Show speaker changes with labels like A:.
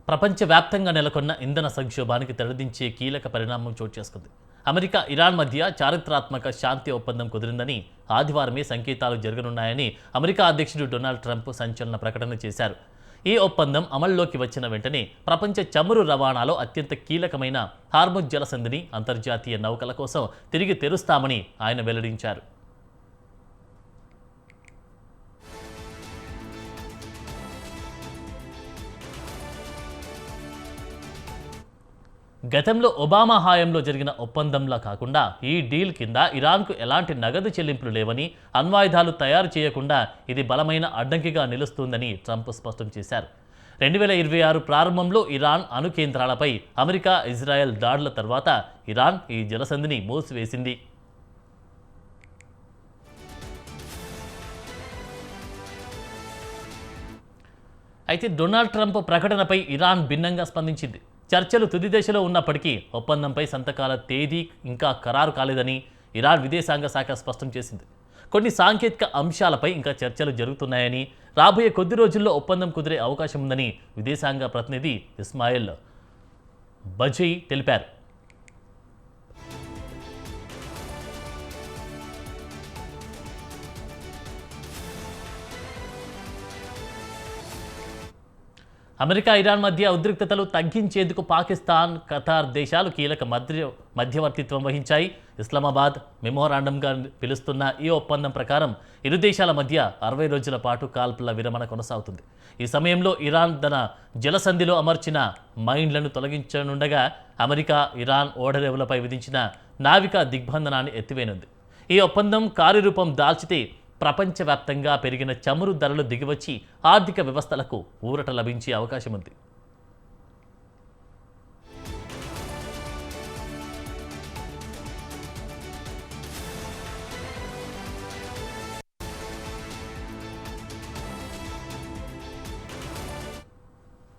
A: ప్రపంచవ్యాప్తంగా నెలకొన్న ఇంధన సంక్షోభానికి తెరదించే కీలక పరిణామం చోటు చేసుకుంది. అమెరికా, ఇరాన్ మధ్య చారిత్రాత్మక శాంతి ఒప్పందం కుదిరిందని, ఆదివారమే సంకేతాలు జరగనున్నాయని అమెరికా అధ్యక్షుడు డొనాల్డ్ ట్రంప్ సంచలన ప్రకటన చేశారు. ఈ ఒప్పందం అమల్లోకి వచ్చిన వెంటనే ప్రపంచ చమురు రవాణాలో అత్యంత కీలకమైన హార్ముజ్ జలసంధిని అంతర్జాతీయ నౌకల కోసం తిరిగి తెరుస్తామని ఆయన వెల్లడించారు. గతంలో ఒబామా హయాంలో జరిగిన ఒప్పందంలా కాకుండా ఈ డీల్ కింద ఇరాన్కు ఎలాంటి నగదు చెల్లింపులు లేవని, అణ్వాయుధాలు తయారు చేయకుండా ఇది బలమైన అడ్డంకిగా నిలుస్తుందని ట్రంప్ స్పష్టం చేశారు. 2026 ప్రారంభంలో ఇరాన్ అణు కేంద్రాలపై అమెరికా, ఇజ్రాయెల్ దాడుల తర్వాత ఇరాన్ ఈ జలసంధిని మూసివేసింది. అయితే డొనాల్డ్ ట్రంప్ ప్రకటనపై ఇరాన్ భిన్నంగా స్పందించింది. చర్చలు తుది దశలో ఉన్నప్పటికీ ఒప్పందంపై సంతకాల తేదీ ఇంకా ఖరారు కాలేదని ఇరాన్ విదేశాంగ శాఖ స్పష్టం చేసింది. కొన్ని సాంకేతిక అంశాలపై ఇంకా చర్చలు జరుగుతున్నాయని, రాబోయే కొద్ది రోజుల్లో ఒప్పందం కుదిరే అవకాశం ఉందని విదేశాంగ ప్రతినిధి ఇస్మాయిల్ బజీ తెలిపారు. అమెరికా, ఇరాన్ మధ్య ఉద్రిక్తతలు తగ్గించేందుకు పాకిస్తాన్, ఖతార్ దేశాలు కీలక మధ్యవర్తిత్వం వహించాయి. ఇస్లామాబాద్ మెమోరాండంగా పిలుస్తున్న ఈ ఒప్పందం ప్రకారం ఇరు దేశాల మధ్య 60 రోజుల పాటు కాల్పుల విరమణ కొనసాగుతుంది. ఈ సమయంలో ఇరాన్ తన జలసంధిలో అమర్చిన మైన్లను తొలగించనుండగా, అమెరికా ఇరాన్ ఓడరేవులపై విధించిన నావికా దిగ్బంధనాన్ని ఎత్తివేయనుంది. ఈ ఒప్పందం కార్యరూపం దాల్చితే ప్రపంచవ్యాప్తంగా పెరిగిన చమురు ధరలు దిగివచ్చి ఆర్థిక వ్యవస్థలకు ఊరట లభించే అవకాశం ఉంది.